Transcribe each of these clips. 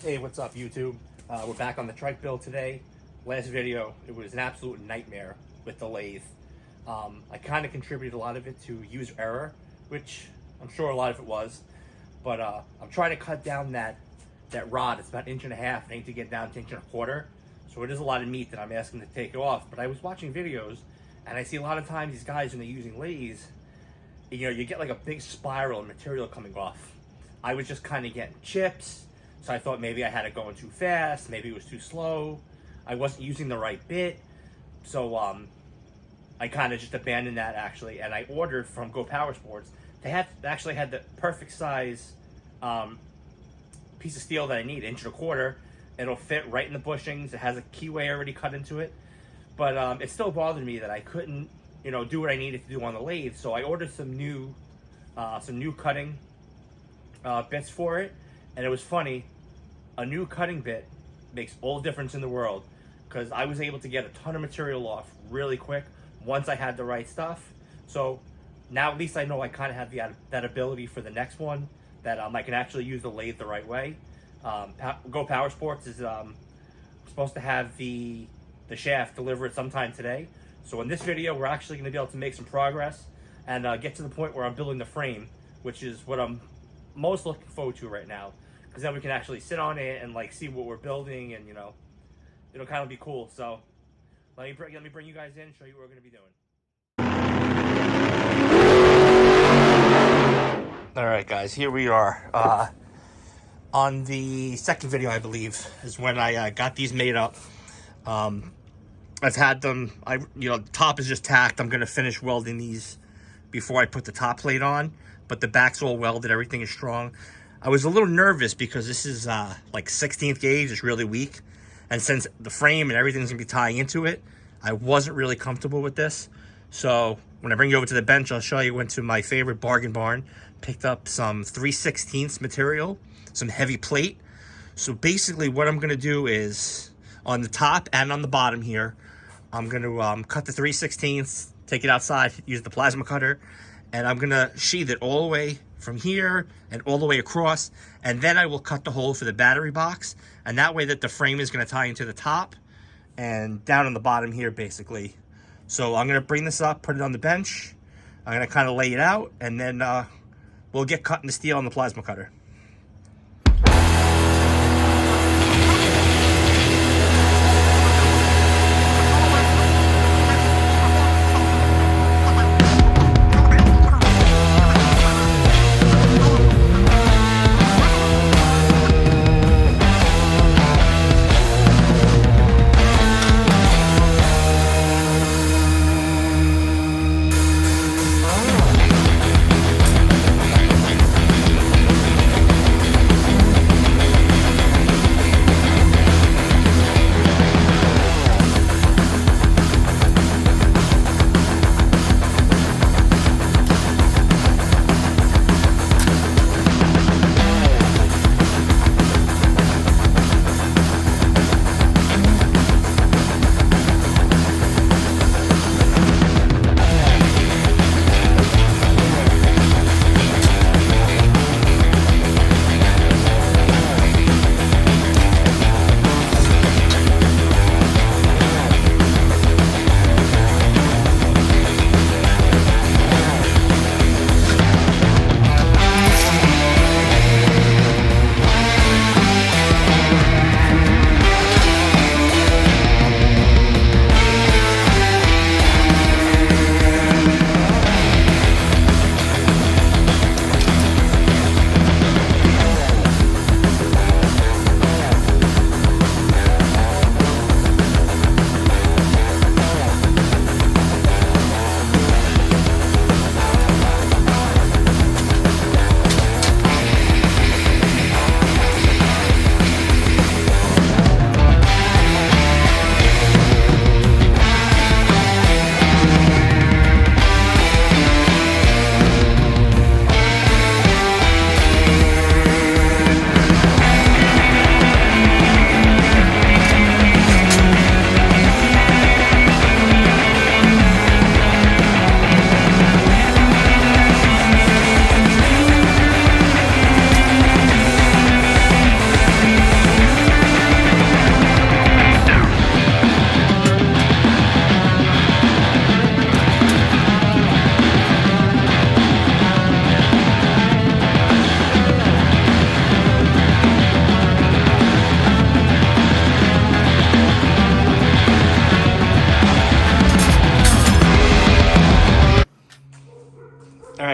Hey, what's up, YouTube? We're back on the Trike build today. Last video, it was an absolute nightmare with the lathe. I kind of contributed a lot of it to user error, which I'm sure a lot of it was. But I'm trying to cut down that rod. It's about 1.5 inches. I need to get down to 1.25 inches. So it is a lot of meat that I'm asking to take it off. But I was watching videos, and I see a lot of times these guys, when they're using lathes, you get like a big spiral of material coming off. I was just kind of getting chips. So I thought maybe I had it going too fast, maybe it was too slow, I wasn't using the right bit. So I kind of just abandoned that actually, and I ordered from Go Power Sports. They actually had the perfect size piece of steel that I need, 1.25 inches. It'll fit right in the bushings. It has a keyway already cut into it. But it still bothered me that I couldn't, do what I needed to do on the lathe. So I ordered some new cutting bits for it. And it was funny, a new cutting bit makes all the difference in the world, because I was able to get a ton of material off really quick once I had the right stuff. So now at least I know I kind of have that ability for the next one, that I can actually use the lathe the right way. Go Power Sports is supposed to have the shaft delivered sometime today. So in this video, we're actually going to be able to make some progress and get to the point where I'm building the frame, which is what I'm most looking forward to right now, because then we can actually sit on it and like see what we're building, and it'll kind of be cool. So let me bring you guys in, show you what we're going to be doing. All right, guys, here we are on the second video, I believe, is when I got these made up. I've had them, the top is just tacked. I'm going to finish welding these before I put the top plate on, but the back's all welded, everything is strong. I was a little nervous because this is like 16th gauge, it's really weak. And since the frame and everything's gonna be tying into it, I wasn't really comfortable with this. So when I bring you over to the bench, I'll show you. Went to my favorite bargain barn, picked up some 3/16 material, some heavy plate. So basically what I'm gonna do is, on the top and on the bottom here, I'm gonna cut the 3/16, take it outside, use the plasma cutter, and I'm gonna sheathe it all the way from here and all the way across, and then I will cut the hole for the battery box, and that way that the frame is gonna tie into the top and down on the bottom here, basically. So I'm gonna bring this up, put it on the bench, I'm gonna kind of lay it out, and then we'll get cutting the steel on the plasma cutter.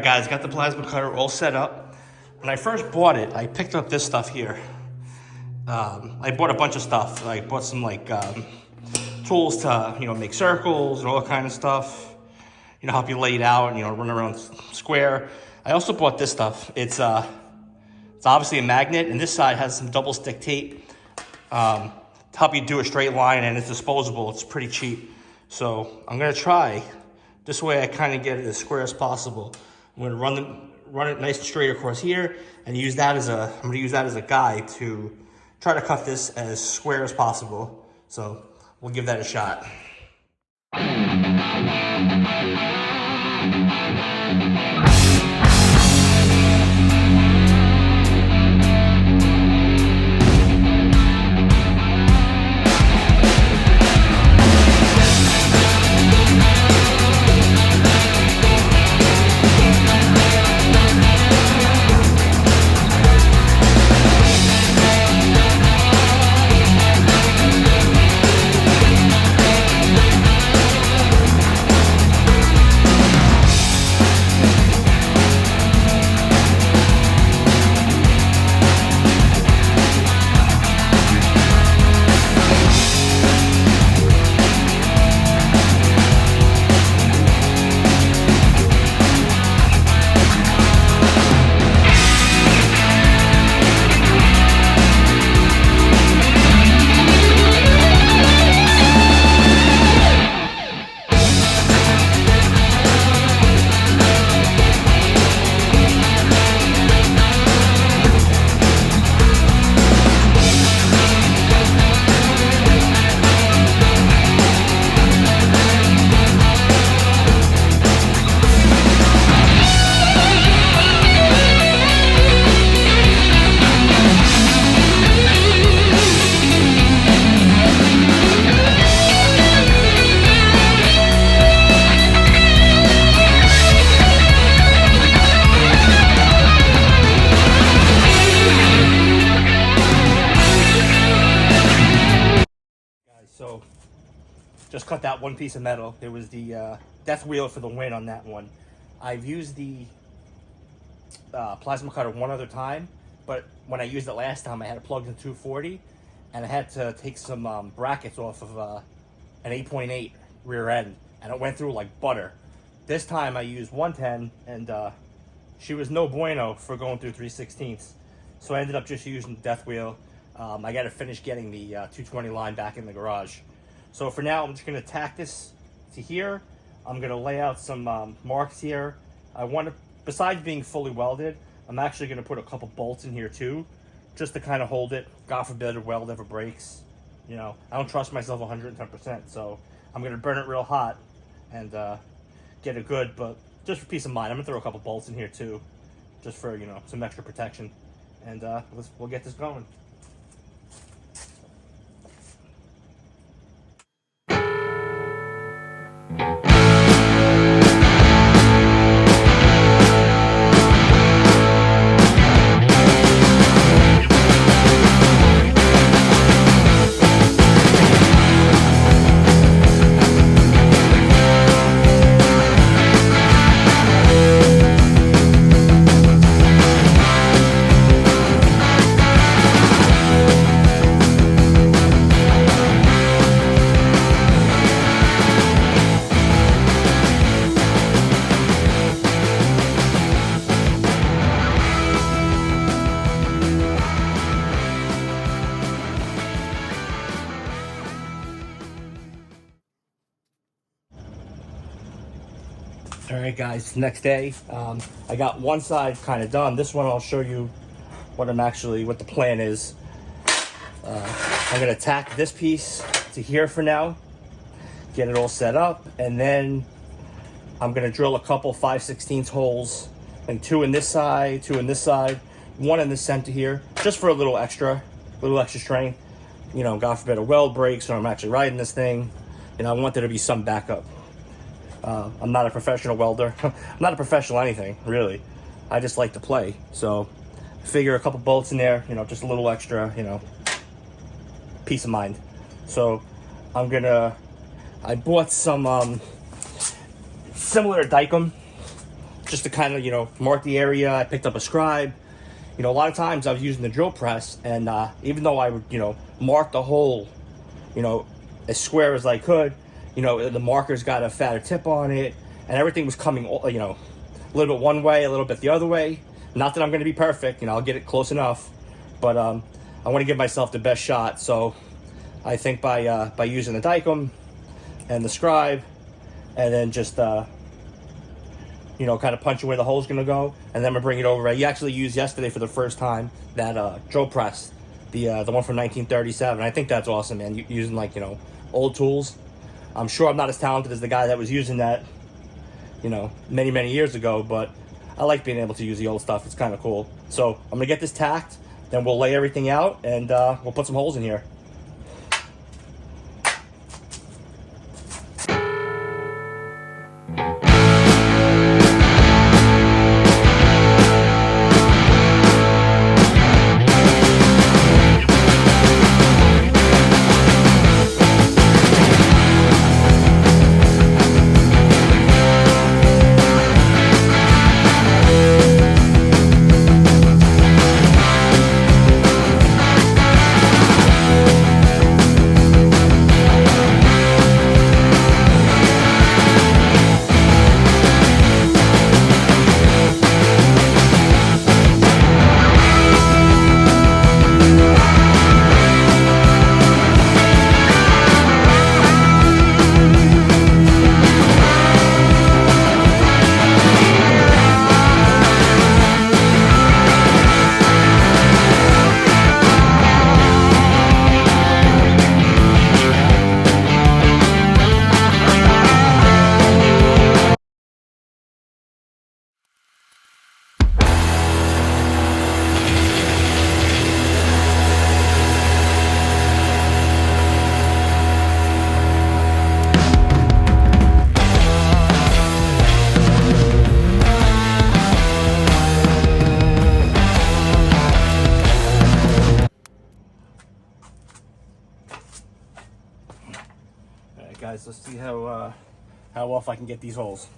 right, guys, got the plasma cutter all set up. When I first bought it, I picked up this stuff here. I bought a bunch of stuff. I bought some like tools to, make circles and all that kind of stuff. Help you lay it out and, run around square. I also bought this stuff. It's obviously a magnet, and this side has some double stick tape to help you do a straight line, and it's disposable. It's pretty cheap. So I'm gonna try. This way I kind of get it as square as possible. I'm gonna run it nice and straight across here, and I'm gonna use that as a guide to try to cut this as square as possible. So we'll give that a shot. So, just cut that one piece of metal. It was the death wheel for the win on that one. I've used the plasma cutter one other time, but when I used it last time, I had it plugged in 240, and I had to take some brackets off of an 8.8 rear end, and it went through like butter. This time I used 110, and she was no bueno for going through 3/16. So I ended up just using the death wheel. I got to finish getting the 220 line back in the garage. So for now, I'm just going to tack this to here. I'm going to lay out some marks here. I want to, besides being fully welded, I'm actually going to put a couple bolts in here too, just to kind of hold it. God forbid a weld ever breaks. I don't trust myself 110%, so I'm going to burn it real hot and get it good. But just for peace of mind, I'm going to throw a couple bolts in here too, just for, some extra protection. And we'll get this going. All right, guys, next day, I got one side kind of done. This one I'll show you what the plan is. I'm gonna tack this piece to here for now, get it all set up, and then I'm gonna drill a couple 5/16 holes, and two in this side, one in the center here, just for a little extra strength. God forbid a weld breaks or I'm actually riding this thing. I want there to be some backup. I'm not a professional welder. I'm not a professional anything, really. I just like to play. So I figure a couple bolts in there, just a little extra, peace of mind. So I bought some similar to Dykem, just to kind of, you know, mark the area. I picked up a scribe. You know, a lot of times I was using the drill press, and even though I would, you know, mark the hole, you know, as square as I could, you know, the marker's got a fatter tip on it, and everything was coming, you know, a little bit one way, a little bit the other way. Not that I'm going to be perfect, you know, I'll get it close enough, but I want to give myself the best shot. So I think by using the Dicom and the scribe, and then just you know, kind of punch where the hole's going to go, and then I'm going to bring it over. I actually used yesterday for the first time that drill press, the one from 1937. I think that's awesome, man. Using, like, you know, old tools. I'm sure I'm not as talented as the guy that was using that, you know, many years ago, but I like being able to use the old stuff. It's kind of cool. So I'm gonna get this tacked, then we'll lay everything out, and we'll put some holes in here. Guys, let's see how off I can get these holes.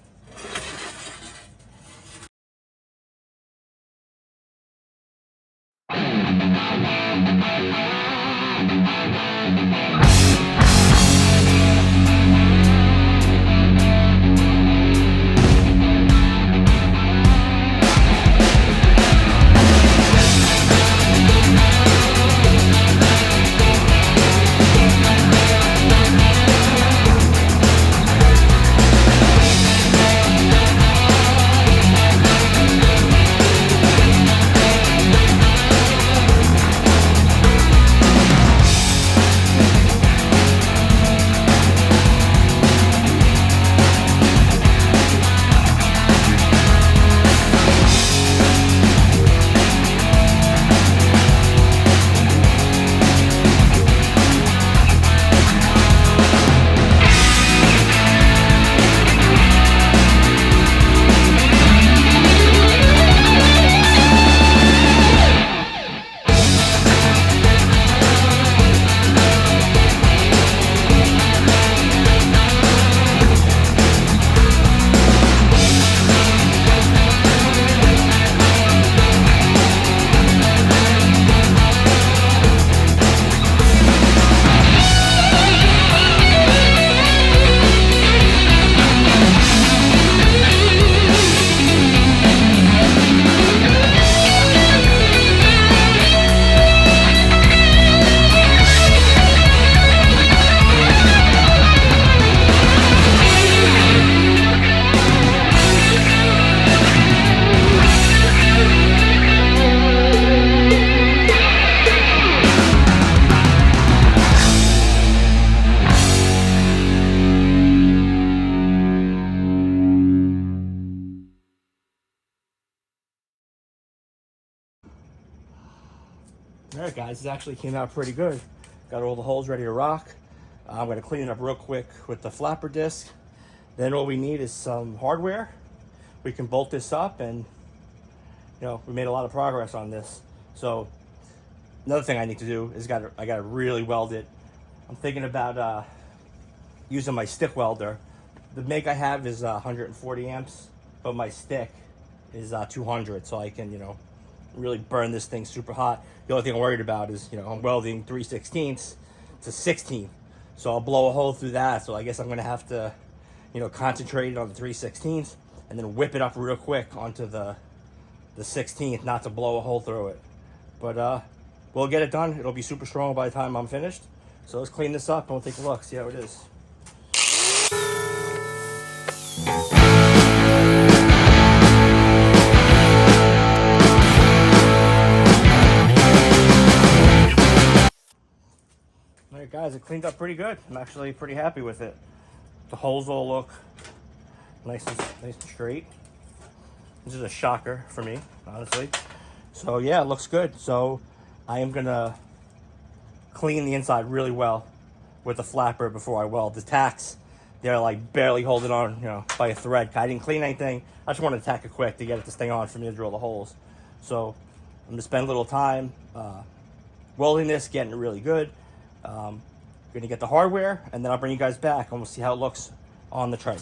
All right, guys, this actually came out pretty good. Got all the holes ready to rock. I'm going to clean it up real quick with the flapper disc. Then all we need is some hardware. We can bolt this up, and you know, we made a lot of progress on this. So another thing I need to do is I got to really weld it. I'm thinking about using my stick welder. The make I have is 140 amps, but my stick is 200, so I can, you know, really burn this thing super hot. The only thing I'm worried about is, you know, I'm welding 3/16 to 16, so I'll blow a hole through that. So I guess I'm gonna have to, you know, concentrate on the 3/16 and then whip it up real quick onto the 16th, not to blow a hole through it. But we'll get it done. It'll be super strong by the time I'm finished. So let's clean this up and we'll take a look, see how it is. All right, guys, it cleaned up pretty good. I'm actually pretty happy with it. The holes all look nice and straight. This is a shocker for me, honestly. So yeah, it looks good. So I am gonna clean the inside really well with the flapper before I weld. The tacks, they're like barely holding on, you know, by a thread. I didn't clean anything. I just wanted to tack it quick to get it to stay on for me to drill the holes. So I'm gonna spend a little time welding this, getting it really good. Gonna get the hardware, and then I'll bring you guys back and we'll see how it looks on the trike.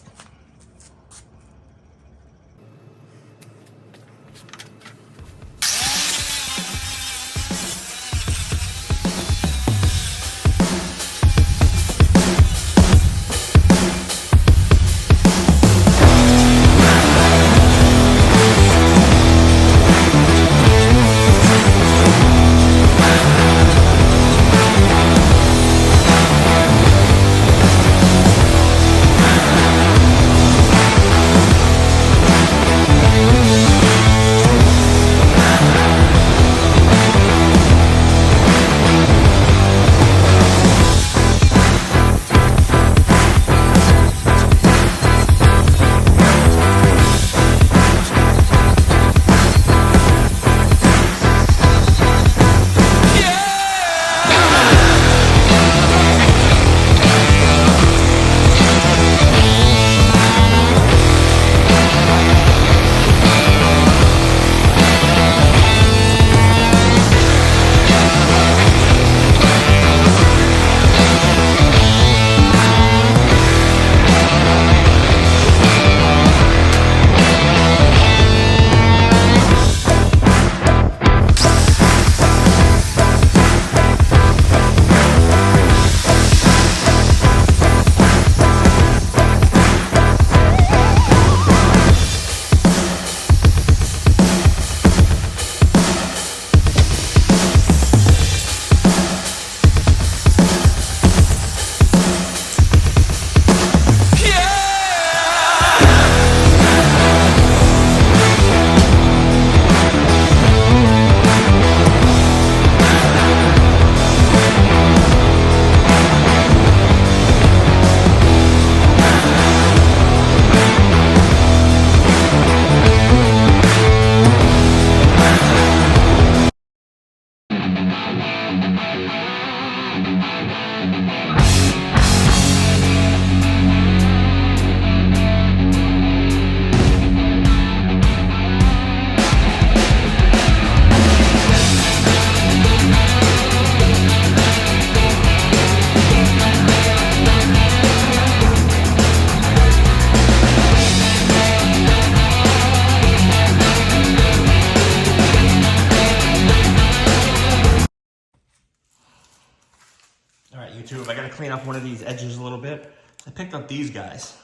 All right, YouTube, I gotta clean up one of these edges a little bit. I picked up these guys.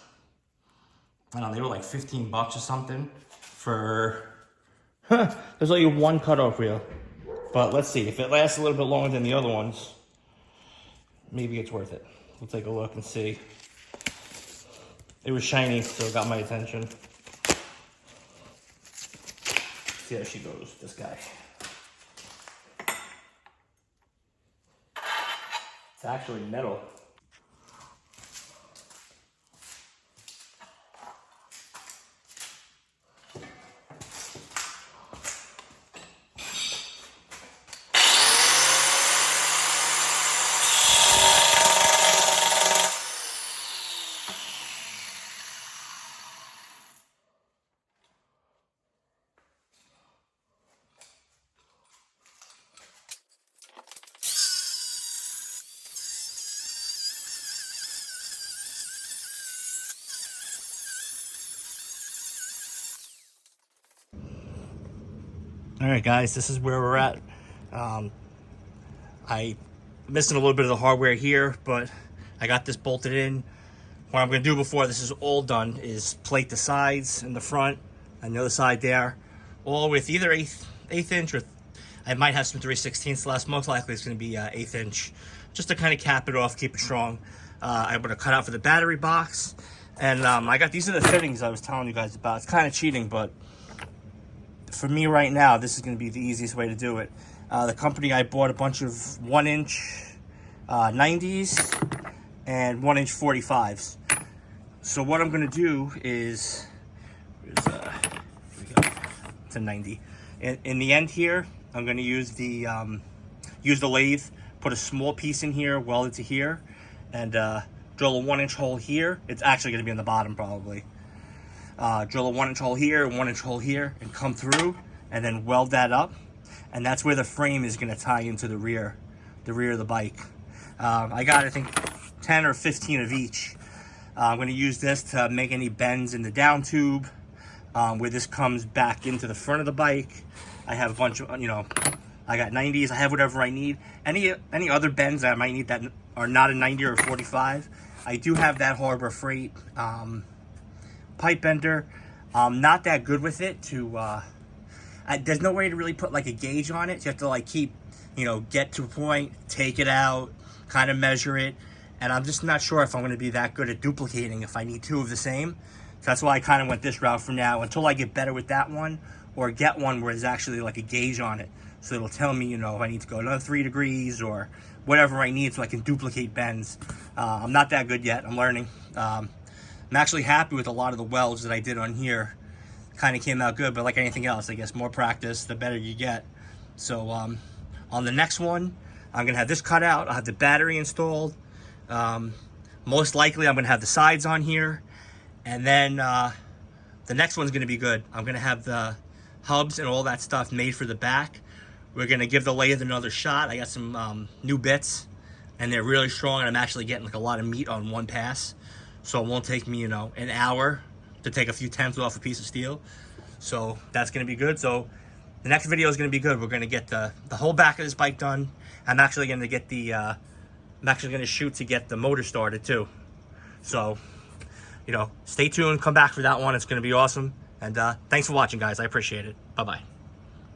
I don't know, they were like 15 bucks or something for, there's only one cutoff wheel. But let's see, if it lasts a little bit longer than the other ones, maybe it's worth it. We'll take a look and see. It was shiny, so it got my attention. See how she goes, this guy. It's actually metal. All right, guys, this is where we're at. I missing a little bit of the hardware here, but I got this bolted in. What I'm going to do before this is all done is plate the sides and the front and the other side there, all with either eighth inch, or I might have some 3/16 less. Most likely it's going to be 1/8 inch, just to kind of cap it off, keep it strong. I'm going to cut out for the battery box, and I got these are the fittings I was telling you guys about. It's kind of cheating, but for me right now, this is going to be the easiest way to do it. The company, I bought a bunch of 1-inch 90s and 1-inch 45s. So what I'm going to do is, here we go. It's a 90. In the end here, I'm going to use the lathe, put a small piece in here, weld it to here, and drill a 1-inch hole here. It's actually going to be in the bottom probably. Drill a 1-inch hole here, a 1-inch hole here, and come through, and then weld that up. And that's where the frame is going to tie into the rear of the bike. I got, I think, 10 or 15 of each. I'm going to use this to make any bends in the down tube, where this comes back into the front of the bike. I have a bunch of, I got 90s. I have whatever I need. Any other bends that I might need that are not a 90 or a 45, I do have that Harbor Freight pipe bender. I'm not that good with it to there's no way to really put like a gauge on it. You have to like keep, get to a point, take it out, kind of measure it, and I'm just not sure if I'm going to be that good at duplicating if I need two of the same. So that's why I kind of went this route for now until I get better with that one, or get one where there's actually like a gauge on it, so it'll tell me, if I need to go another 3 degrees or whatever I need, so I can duplicate bends. I'm not that good yet. I'm learning. I'm actually happy with a lot of the welds that I did on here. Kind of came out good, but like anything else, I guess more practice, the better you get. So on the next one, I'm going to have this cut out. I'll have the battery installed. Most likely I'm going to have the sides on here. And then the next one's going to be good. I'm going to have the hubs and all that stuff made for the back. We're going to give the lathe another shot. I got some new bits, and they're really strong, and I'm actually getting like a lot of meat on one pass. So it won't take me, an hour to take a few tenths off a piece of steel. So that's going to be good. So the next video is going to be good. We're going to get the whole back of this bike done. I'm actually going to get shoot to get the motor started too. So, stay tuned. Come back for that one. It's going to be awesome. And thanks for watching, guys. I appreciate it. Bye-bye.